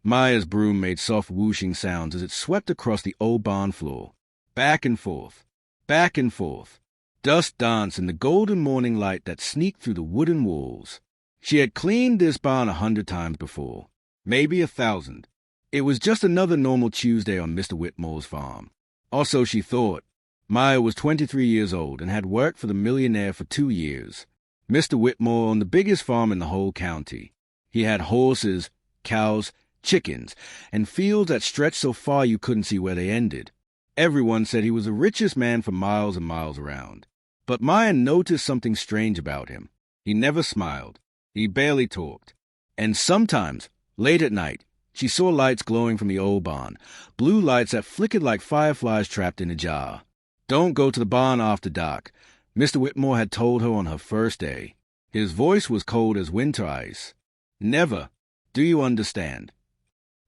Maya's broom made soft whooshing sounds as it swept across the old barn floor. Back and forth, back and forth. Dust danced in the golden morning light that sneaked through the wooden walls. She had cleaned this barn 100 times before, maybe 1,000. It was just another normal Tuesday on Mr. Whitmore's farm. Also, she thought. Maya was 23 years old and had worked for the millionaire for 2 years. Mr. Whitmore owned the biggest farm in the whole county. He had horses, cows, chickens, and fields that stretched so far you couldn't see where they ended. Everyone said he was the richest man for miles and miles around. But Maya noticed something strange about him. He never smiled. He barely talked. And sometimes, late at night, she saw lights glowing from the old barn, blue lights that flickered like fireflies trapped in a jar. Don't go to the barn after dark, Mr. Whitmore had told her on her first day. His voice was cold as winter ice. Never. Do you understand?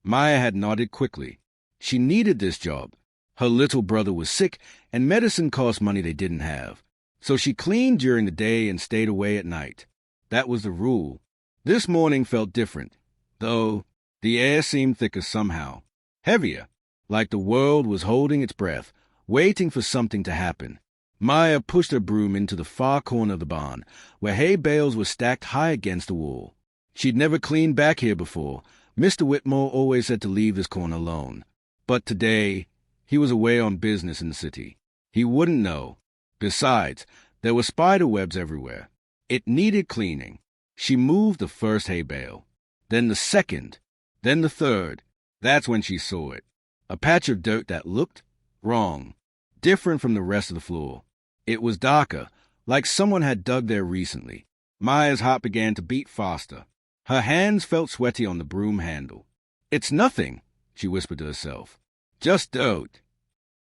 Maya had nodded quickly. She needed this job. Her little brother was sick, and medicine cost money they didn't have. So she cleaned during the day and stayed away at night. That was the rule. This morning felt different, though the air seemed thicker somehow, heavier, like the world was holding its breath, waiting for something to happen. Maya pushed her broom into the far corner of the barn, where hay bales were stacked high against the wall. She'd never cleaned back here before. Mr. Whitmore always said to leave this corner alone. But today, he was away on business in the city. He wouldn't know. Besides, there were spider webs everywhere. It needed cleaning. She moved the first hay bale, then the second, then the third. That's when she saw it. A patch of dirt that looked wrong, different from the rest of the floor. It was darker, like someone had dug there recently. Maya's heart began to beat faster. Her hands felt sweaty on the broom handle. It's nothing, she whispered to herself. Just dirt.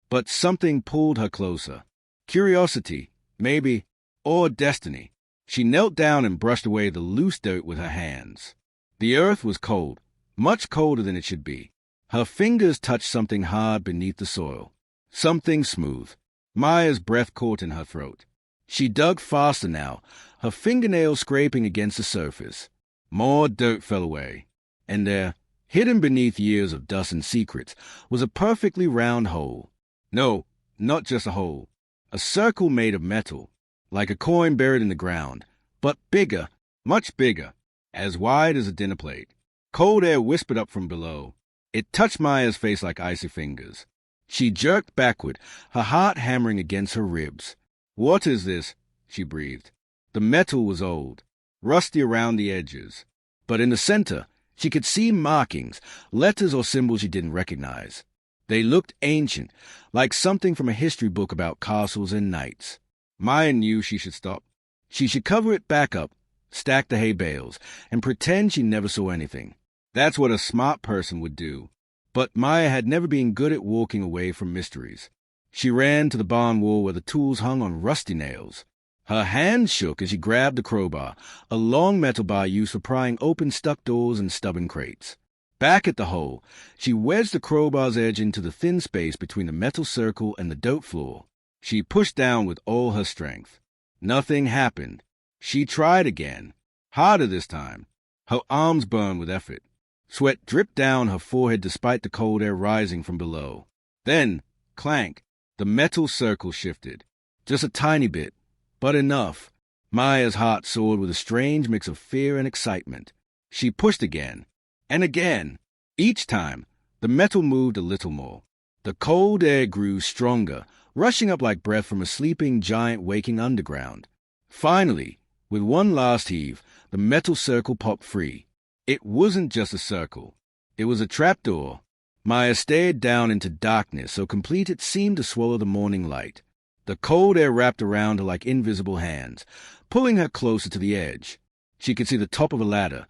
But something pulled her closer. Curiosity, maybe, or destiny. She knelt down and brushed away the loose dirt with her hands. The earth was cold, much colder than it should be. Her fingers touched something hard beneath the soil. Something smooth. Maya's breath caught in her throat. She dug faster now, her fingernails scraping against the surface. More dirt fell away. And there, hidden beneath years of dust and secrets, was a perfectly round hole. No, not just a hole. A circle made of metal, like a coin buried in the ground, but bigger, much bigger, as wide as a dinner plate. Cold air whispered up from below. It touched Maya's face like icy fingers. She jerked backward, her heart hammering against her ribs. What is this? She breathed. The metal was old, rusty around the edges. But in the center, she could see markings, letters or symbols she didn't recognize. They looked ancient, like something from a history book about castles and knights. Maya knew she should stop. She should cover it back up, stack the hay bales, and pretend she never saw anything. That's what a smart person would do. But Maya had never been good at walking away from mysteries. She ran to the barn wall where the tools hung on rusty nails. Her hands shook as she grabbed the crowbar, a long metal bar used for prying open stuck doors and stubborn crates. Back at the hole, she wedged the crowbar's edge into the thin space between the metal circle and the dirt floor. She pushed down with all her strength. Nothing happened. She tried again, harder this time. Her arms burned with effort. Sweat dripped down her forehead despite the cold air rising from below. Then, clank, the metal circle shifted. Just a tiny bit, but enough. Maya's heart soared with a strange mix of fear and excitement. She pushed again, and again. Each time, the metal moved a little more. The cold air grew stronger, rushing up like breath from a sleeping giant waking underground. Finally, with one last heave, the metal circle popped free. It wasn't just a circle. It was a trapdoor. Maya stared down into darkness so complete it seemed to swallow the morning light. The cold air wrapped around her like invisible hands, pulling her closer to the edge. She could see the top of a ladder,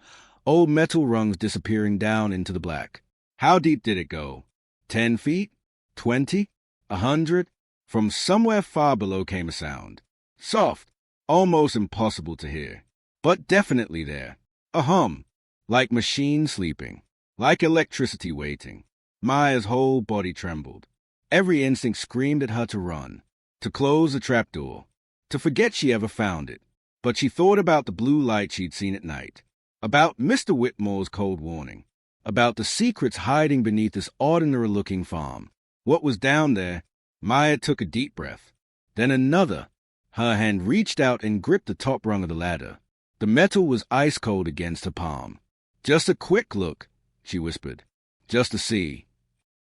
old metal rungs disappearing down into the black. How deep did it go? 10 feet? 20? 100? From somewhere far below came a sound. Soft, almost impossible to hear, but definitely there. A hum, like machine sleeping, like electricity waiting. Maya's whole body trembled. Every instinct screamed at her to run, to close the trapdoor, to forget she ever found it. But she thought about the blue light she'd seen at night, about Mr. Whitmore's cold warning. about the secrets hiding beneath this ordinary-looking farm. What was down there? Maya took a deep breath. Then another. Her hand reached out and gripped the top rung of the ladder. The metal was ice-cold against her palm. "Just a quick look," she whispered. "Just to see."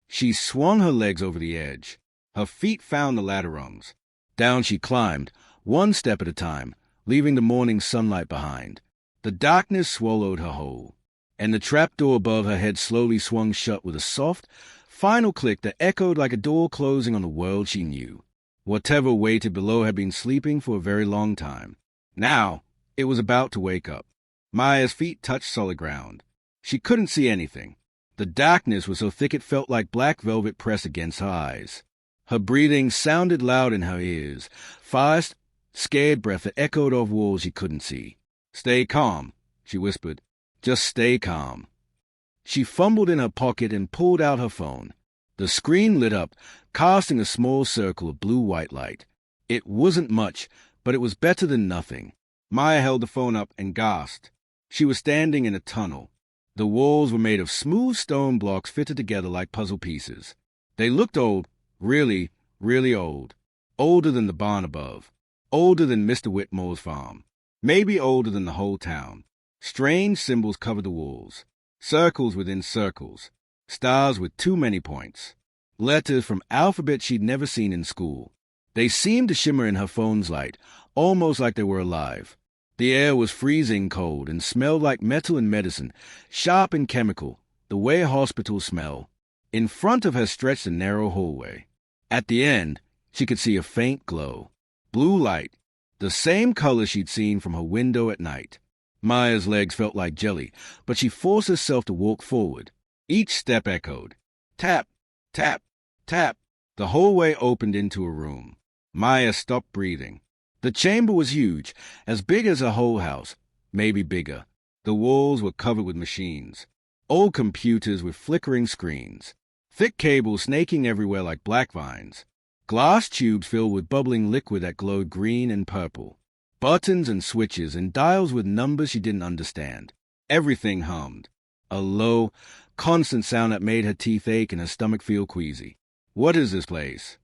She swung her legs over the edge. Her feet found the ladder rungs. Down she climbed, one step at a time, leaving the morning sunlight behind. The darkness swallowed her whole, and the trapdoor above her head slowly swung shut with a soft, final click that echoed like a door closing on the world she knew. Whatever waited below had been sleeping for a very long time. Now, it was about to wake up. Maya's feet touched solid ground. She couldn't see anything. The darkness was so thick it felt like black velvet pressed against her eyes. Her breathing sounded loud in her ears, fast, scared breath that echoed off walls she couldn't see. "Stay calm," she whispered. "Just stay calm." She fumbled in her pocket and pulled out her phone. The screen lit up, casting a small circle of blue-white light. It wasn't much, but it was better than nothing. Maya held the phone up and gasped. She was standing in a tunnel. The walls were made of smooth stone blocks fitted together like puzzle pieces. They looked old, really, really old. Older than the barn above. Older than Mr. Whitmore's farm. Maybe older than the whole town. Strange symbols covered the walls. Circles within circles. Stars with too many points. Letters from alphabet she'd never seen in school. They seemed to shimmer in her phone's light, almost like they were alive. The air was freezing cold and smelled like metal and medicine, sharp and chemical, the way hospitals smell. In front of her stretched a narrow hallway. At the end, she could see a faint glow. Blue light, the same color she'd seen from her window at night. Maya's legs felt like jelly, but she forced herself to walk forward. Each step echoed. Tap, tap, tap. The hallway opened into a room. Maya stopped breathing. The chamber was huge, as big as a whole house, maybe bigger. The walls were covered with machines. Old computers with flickering screens. Thick cables snaking everywhere like black vines. Glass tubes filled with bubbling liquid that glowed green and purple. Buttons and switches and dials with numbers she didn't understand. Everything hummed. A low, constant sound that made her teeth ache and her stomach feel queasy. "What is this place?"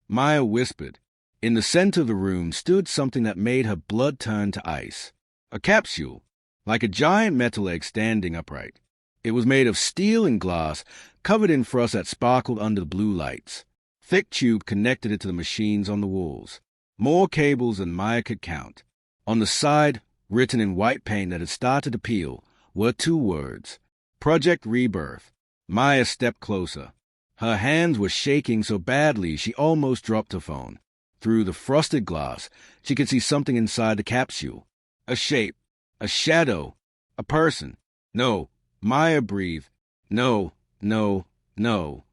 Maya whispered. In the center of the room stood something that made her blood turn to ice. A capsule, like a giant metal egg standing upright. It was made of steel and glass, covered in frost that sparkled under the blue lights. Thick tube connected it to the machines on the walls. More cables than Maya could count. On the side, written in white paint that had started to peel, were two words. Project Rebirth. Maya stepped closer. Her hands were shaking so badly she almost dropped her phone. Through the frosted glass, she could see something inside the capsule. A shape. A shadow. A person. No. Maya breathed. No, no, no.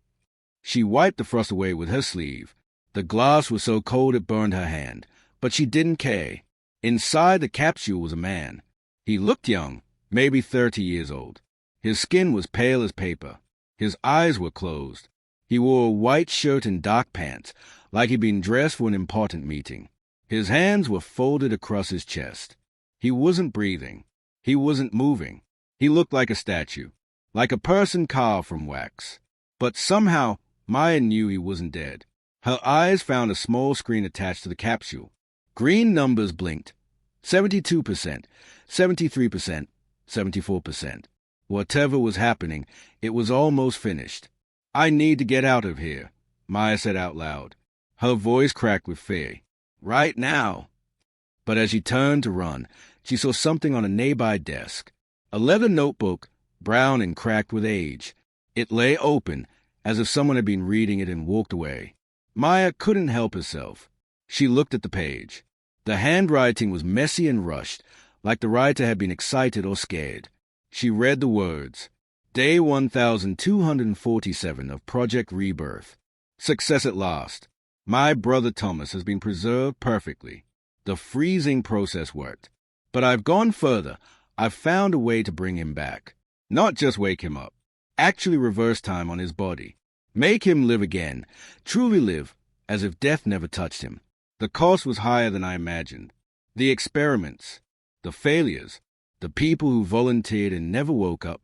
She wiped the frost away with her sleeve. The glass was so cold it burned her hand, but she didn't care. Inside the capsule was a man. He looked young, maybe 30 years old. His skin was pale as paper. His eyes were closed. He wore a white shirt and dark pants, like he'd been dressed for an important meeting. His hands were folded across his chest. He wasn't breathing. He wasn't moving. He looked like a statue, like a person carved from wax. But somehow, Maya knew he wasn't dead. Her eyes found a small screen attached to the capsule. Green numbers blinked. 72%, 73%, 74%. Whatever was happening, it was almost finished. "I need to get out of here," Maya said out loud. Her voice cracked with fear. "Right now." But as she turned to run, she saw something on a nearby desk. A leather notebook, brown and cracked with age. It lay open, as if someone had been reading it and walked away. Maya couldn't help herself. She looked at the page. The handwriting was messy and rushed, like the writer had been excited or scared. She read the words. Day 1247 of Project Rebirth. Success at last. My brother Thomas has been preserved perfectly. The freezing process worked. But I've gone further. I've found a way to bring him back. Not just wake him up. Actually reverse time on his body. Make him live again. Truly live, as if death never touched him. The cost was higher than I imagined. The experiments. The failures. The people who volunteered and never woke up.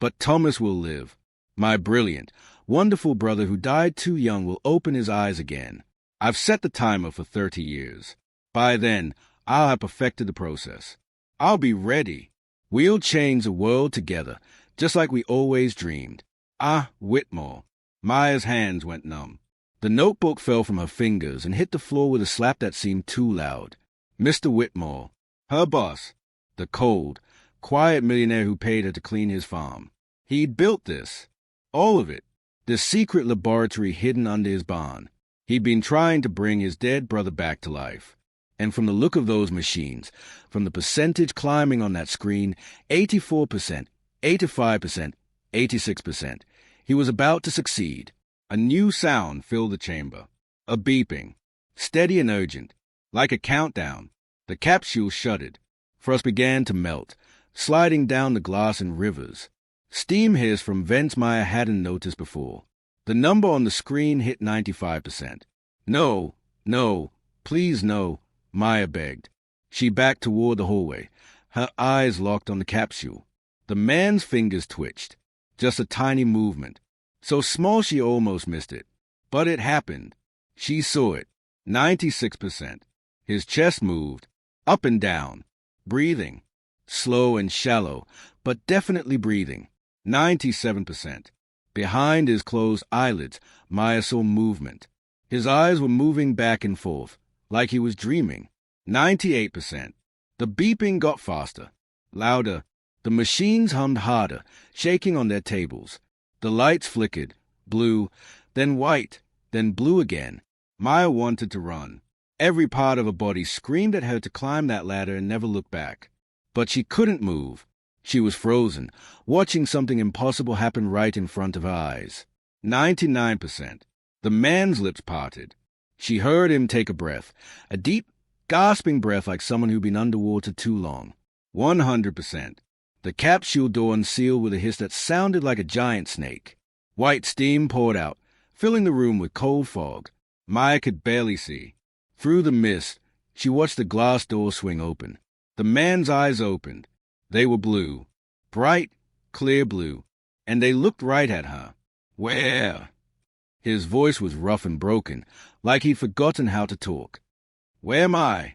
But Thomas will live. My brilliant, wonderful brother who died too young will open his eyes again. I've set the timer for 30 years. By then, I'll have perfected the process. I'll be ready. We'll change the world together, just like we always dreamed. Ah, Whitmore. Maya's hands went numb. The notebook fell from her fingers and hit the floor with a slap that seemed too loud. Mr. Whitmore, her boss, the cold, quiet millionaire who paid her to clean his farm. He'd built this. All of it. This secret laboratory hidden under his barn. He'd been trying to bring his dead brother back to life. And from the look of those machines, from the percentage climbing on that screen, 84%, 85%, 86%, he was about to succeed. A new sound filled the chamber. A beeping. Steady and urgent. Like a countdown. The capsule shuddered. Frost began to melt, sliding down the glass in rivers. Steam hissed from vents Maya hadn't noticed before. The number on the screen hit 95%. No, no, please no, Maya begged. She backed toward the hallway, her eyes locked on the capsule. The man's fingers twitched. Just a tiny movement. So small she almost missed it. But it happened. She saw it. 96%. His chest moved, up and down, breathing. Slow and shallow, but definitely breathing. 97%. Behind his closed eyelids, Maya saw movement. His eyes were moving back and forth, like he was dreaming. 98%. The beeping got faster, louder. The machines hummed harder, shaking on their tables. The lights flickered, blue, then white, then blue again. Maya wanted to run. Every part of her body screamed at her to climb that ladder and never look back. But she couldn't move. She was frozen, watching something impossible happen right in front of her eyes. 99%. The man's lips parted. She heard him take a breath, a deep, gasping breath like someone who'd been underwater too long. 100%. The capsule door unsealed with a hiss that sounded like a giant snake. White steam poured out, filling the room with cold fog. Maya could barely see. Through the mist, she watched the glass door swing open. The man's eyes opened. They were blue. Bright, clear blue. And they looked right at her. Where? His voice was rough and broken, like he'd forgotten how to talk. Where am I?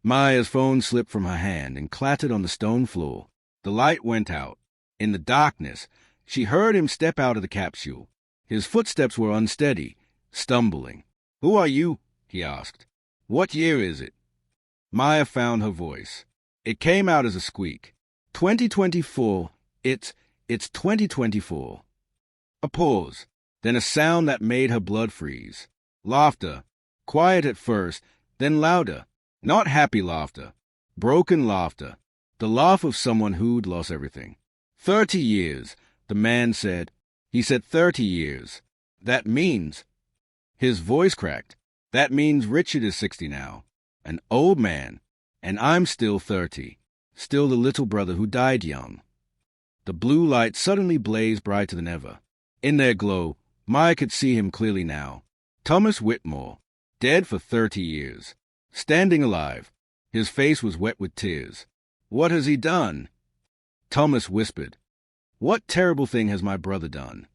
Maya's phone slipped from her hand and clattered on the stone floor. The light went out. In the darkness, she heard him step out of the capsule. His footsteps were unsteady, stumbling. Who are you? He asked. What year is it? Maya found her voice. It came out as a squeak. 2024. It's 2024. A pause, then a sound that made her blood freeze. Laughter. Quiet at first, then louder. Not happy laughter. Broken laughter. The laugh of someone who'd lost everything. 30 years, the man said. He said 30 years. That means... His voice cracked. That means Richard is 60 now. An old man. And I'm still 30. Still the little brother who died young. The blue light suddenly blazed brighter than ever. In their glow, Maya could see him clearly now. Thomas Whitmore, dead for 30 years. Standing alive. His face was wet with tears. What has he done? Thomas whispered. What terrible thing has my brother done?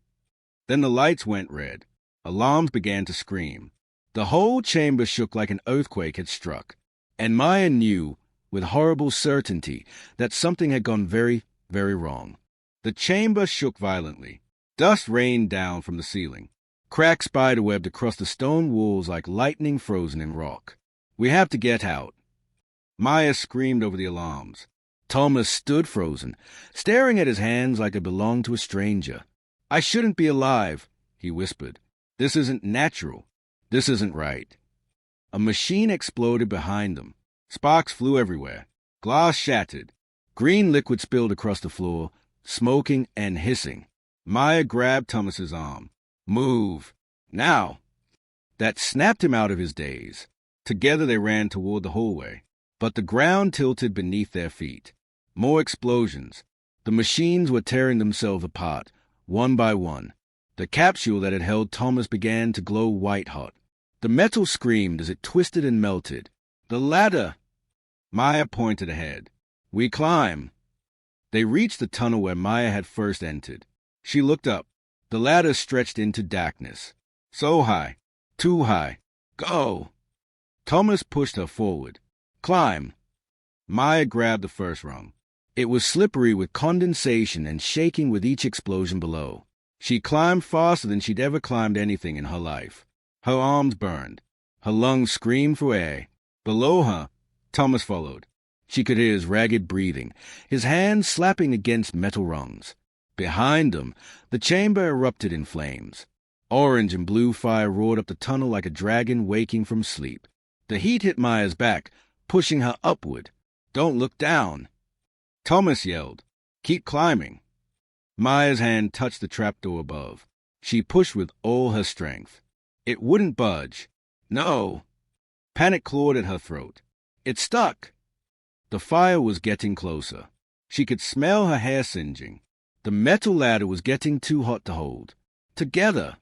Then the lights went red. Alarms began to scream. The whole chamber shook like an earthquake had struck. And Maya knew, with horrible certainty, that something had gone very, very wrong. The chamber shook violently. Dust rained down from the ceiling. Cracks spiderwebbed across the stone walls like lightning frozen in rock. We have to get out. Maya screamed over the alarms. Thomas stood frozen, staring at his hands like they belonged to a stranger. I shouldn't be alive, he whispered. This isn't natural. This isn't right. A machine exploded behind them. Sparks flew everywhere. Glass shattered. Green liquid spilled across the floor, smoking and hissing. Maya grabbed Thomas's arm. Move. Now. That snapped him out of his daze. Together they ran toward the hallway. But the ground tilted beneath their feet. More explosions. The machines were tearing themselves apart, one by one. The capsule that had held Thomas began to glow white-hot. The metal screamed as it twisted and melted. The ladder! Maya pointed ahead. We climb. They reached the tunnel where Maya had first entered. She looked up. The ladder stretched into darkness. So high. Too high. Go! Thomas pushed her forward. Climb! Maya grabbed the first rung. It was slippery with condensation and shaking with each explosion below. She climbed faster than she'd ever climbed anything in her life. Her arms burned. Her lungs screamed for air. Below her, Thomas followed. She could hear his ragged breathing, his hands slapping against metal rungs. Behind them, the chamber erupted in flames. Orange and blue fire roared up the tunnel like a dragon waking from sleep. The heat hit Maya's back, pushing her upward. Don't look down! Thomas yelled. Keep climbing. Maya's hand touched the trapdoor above. She pushed with all her strength. It wouldn't budge. No! Panic clawed at her throat. It stuck! The fire was getting closer. She could smell her hair singeing. The metal ladder was getting too hot to hold. Together!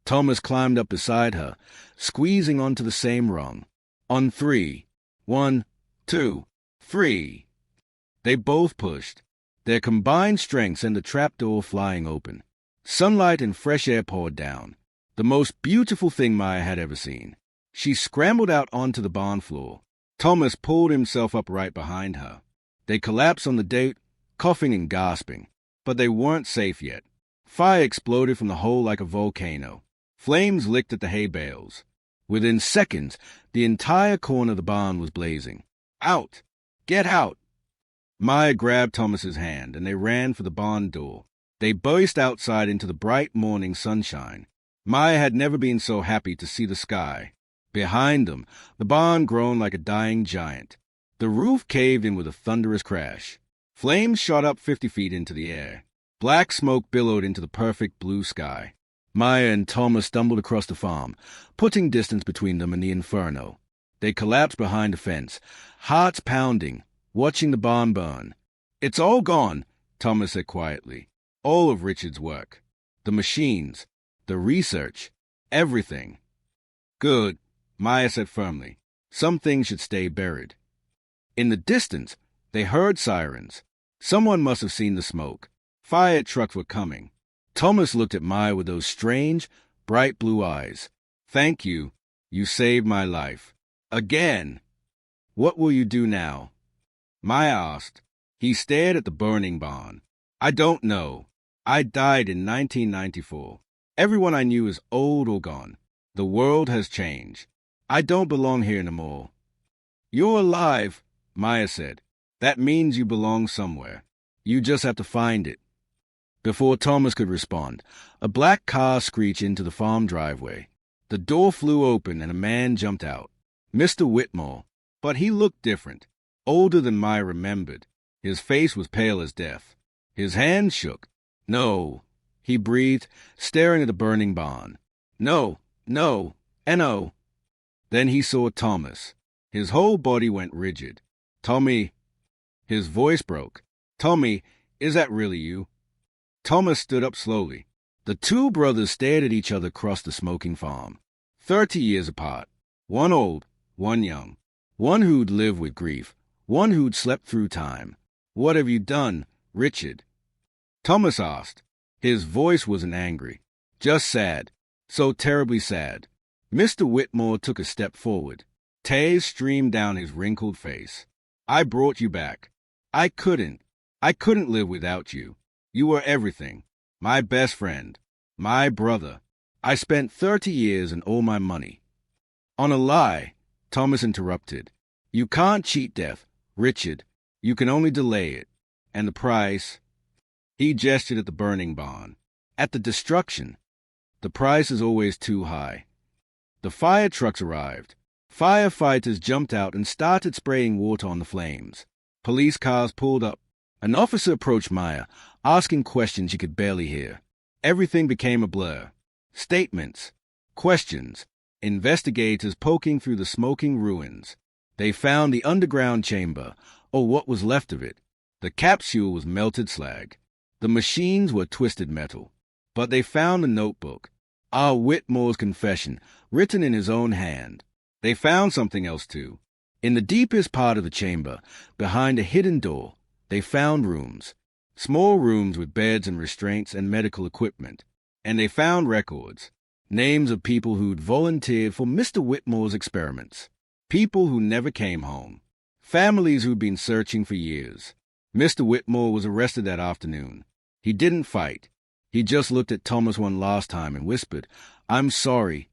Thomas climbed up beside her, squeezing onto the same rung. On 3. 1, 2, 3. They both pushed. Their combined strength sent the trapdoor flying open. Sunlight and fresh air poured down. The most beautiful thing Maya had ever seen. She scrambled out onto the barn floor. Thomas pulled himself up right behind her. They collapsed on the dirt, coughing and gasping. But they weren't safe yet. Fire exploded from the hole like a volcano. Flames licked at the hay bales. Within seconds, the entire corner of the barn was blazing. Out! Get out! Maya grabbed Thomas's hand, and they ran for the barn door. They burst outside into the bright morning sunshine. Maya had never been so happy to see the sky. Behind them, the barn groaned like a dying giant. The roof caved in with a thunderous crash. Flames shot up 50 feet into the air. Black smoke billowed into the perfect blue sky. Maya and Thomas stumbled across the farm, putting distance between them and the inferno. They collapsed behind a fence, hearts pounding, watching the barn burn. It's all gone, Thomas said quietly. All of Richard's work. The machines, the research, everything. Good, Maya said firmly. Some things should stay buried. In the distance, they heard sirens. Someone must have seen the smoke. Fire trucks were coming. Thomas looked at Maya with those strange, bright blue eyes. Thank you. You saved my life. Again. What will you do now? Maya asked. He stared at the burning barn. I don't know. I died in 1994. Everyone I knew is old or gone. The world has changed. I don't belong here no more. You're alive, Maya said. That means you belong somewhere. You just have to find it. Before Thomas could respond, a black car screeched into the farm driveway. The door flew open and a man jumped out. Mr. Whitmore. But he looked different. Older than Maya remembered. His face was pale as death. His hands shook. No, he breathed, staring at the burning barn. No, no, N-O. Then he saw Thomas. His whole body went rigid. Tommy. His voice broke. Tommy, is that really you? Thomas stood up slowly. The two brothers stared at each other across the smoking farm. 30 years apart. One old, one young. One who'd lived with grief. One who'd slept through time. What have you done, Richard? Thomas asked. His voice wasn't angry. Just sad. So terribly sad. Mr. Whitmore took a step forward. Tears streamed down his wrinkled face. I brought you back. I couldn't live without you. You were everything. My best friend. My brother. I spent 30 years and all my money. On a lie, Thomas interrupted. You can't cheat death, Richard. You can only delay it. And the price? He gestured at the burning barn. At the destruction. The price is always too high. The fire trucks arrived. Firefighters jumped out and started spraying water on the flames. Police cars pulled up. An officer approached Maya, asking questions she could barely hear. Everything became a blur. Statements. Questions. Investigators poking through the smoking ruins. They found the underground chamber, or what was left of it. The capsule was melted slag. The machines were twisted metal. But they found a notebook. R. Whitmore's confession, written in his own hand. They found something else, too. In the deepest part of the chamber, behind a hidden door, They found rooms. Small rooms with beds and restraints and medical equipment. And they found records. Names of people who'd volunteered for Mr. Whitmore's experiments. People who never came home. Families who'd been searching for years. Mr. Whitmore was arrested that afternoon. He didn't fight. He just looked at Thomas one last time and whispered, "I'm sorry."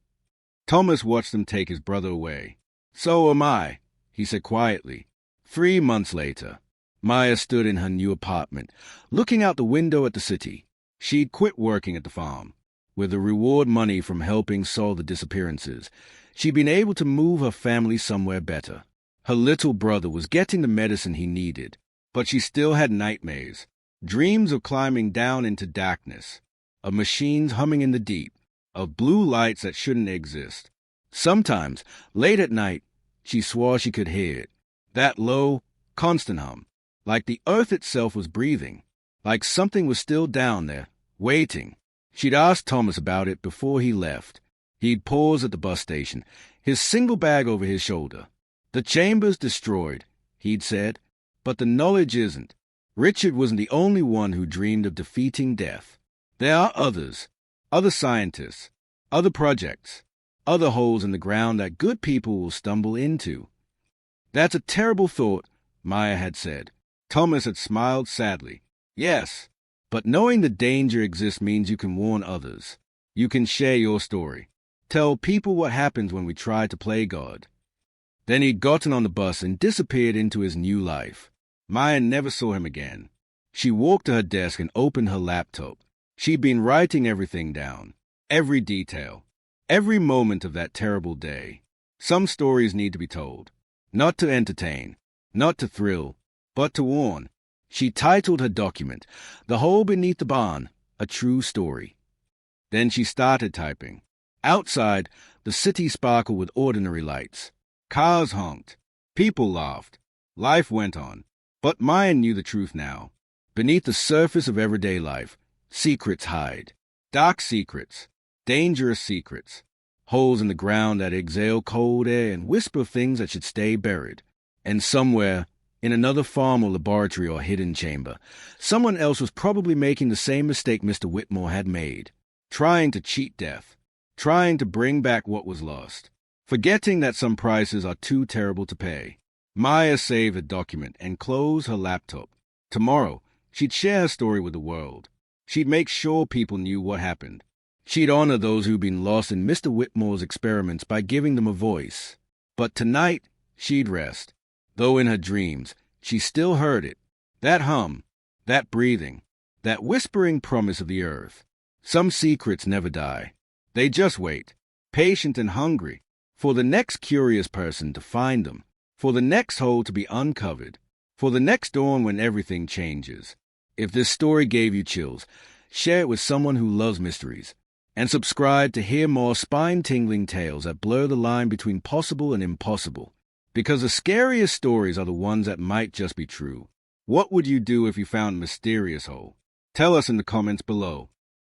Thomas watched them take his brother away. "So am I," he said quietly. 3 months later, Maya stood in her new apartment, looking out the window at the city. She'd quit working at the farm. With the reward money from helping solve the disappearances, she'd been able to move her family somewhere better. Her little brother was getting the medicine he needed, but she still had nightmares, dreams of climbing down into darkness, of machines humming in the deep, of blue lights that shouldn't exist. Sometimes, late at night, she swore she could hear it, that low, constant hum, like the earth itself was breathing, like something was still down there, waiting. She'd asked Thomas about it before he left. He'd paused at the bus station, his single bag over his shoulder. "The chamber's destroyed," he'd said, "but the knowledge isn't. Richard wasn't the only one who dreamed of defeating death. There are others, other scientists, other projects, other holes in the ground that good people will stumble into." "That's a terrible thought," Maya had said. Thomas had smiled sadly. "Yes, but knowing the danger exists means you can warn others. You can share your story. Tell people what happens when we try to play God." Then he'd gotten on the bus and disappeared into his new life. Maya never saw him again. She walked to her desk and opened her laptop. She'd been writing everything down, every detail, every moment of that terrible day. Some stories need to be told, not to entertain, not to thrill, but to warn. She titled her document, "The Hole Beneath the Barn, A True Story." Then she started typing. Outside, the city sparkled with ordinary lights. Cars honked. People laughed. Life went on. But Maya knew the truth now. Beneath the surface of everyday life, secrets hide. Dark secrets. Dangerous secrets. Holes in the ground that exhale cold air and whisper things that should stay buried. And somewhere, in another farm or laboratory or hidden chamber, someone else was probably making the same mistake Mr. Whitmore had made. Trying to cheat death. Trying to bring back what was lost. Forgetting that some prices are too terrible to pay. Maya saved the document and closed her laptop. Tomorrow, she'd share her story with the world. She'd make sure people knew what happened. She'd honor those who'd been lost in Mr. Whitmore's experiments by giving them a voice. But tonight, she'd rest. Though in her dreams, she still heard it. That hum, that breathing, that whispering promise of the earth. Some secrets never die. They just wait, patient and hungry, for the next curious person to find them, for the next hole to be uncovered, for the next dawn when everything changes. If this story gave you chills, share it with someone who loves mysteries, and subscribe to hear more spine-tingling tales that blur the line between possible and impossible. Because the scariest stories are the ones that might just be true. What would you do if you found a mysterious hole? Tell us in the comments below.